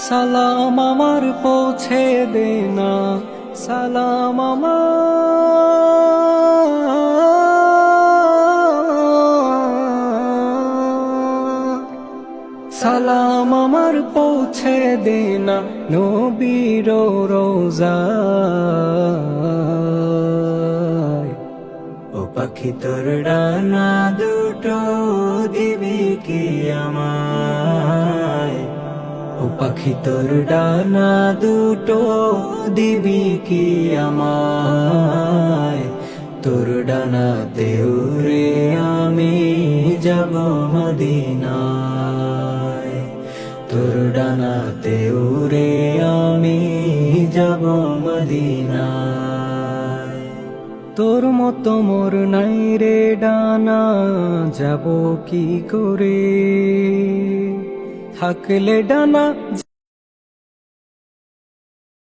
সালাম আমার পৌঁছে দে না, সালাম সালাম আমার পৌঁছে দে না নবীর রোজায়। ও পাখি তোর ডানা দুটো দিবি কি আমায়, ও পাখি তোর ডানা দুটো দিবি কি আমায়। তোর ডানাতে উড়ে আমি যাব মদিনায়, তোর ডানাতে উড়ে আমি যাব মদিনায়। তোর মতো মোর নাই রে ডানা, যাব কি করে, থাকলে ডানা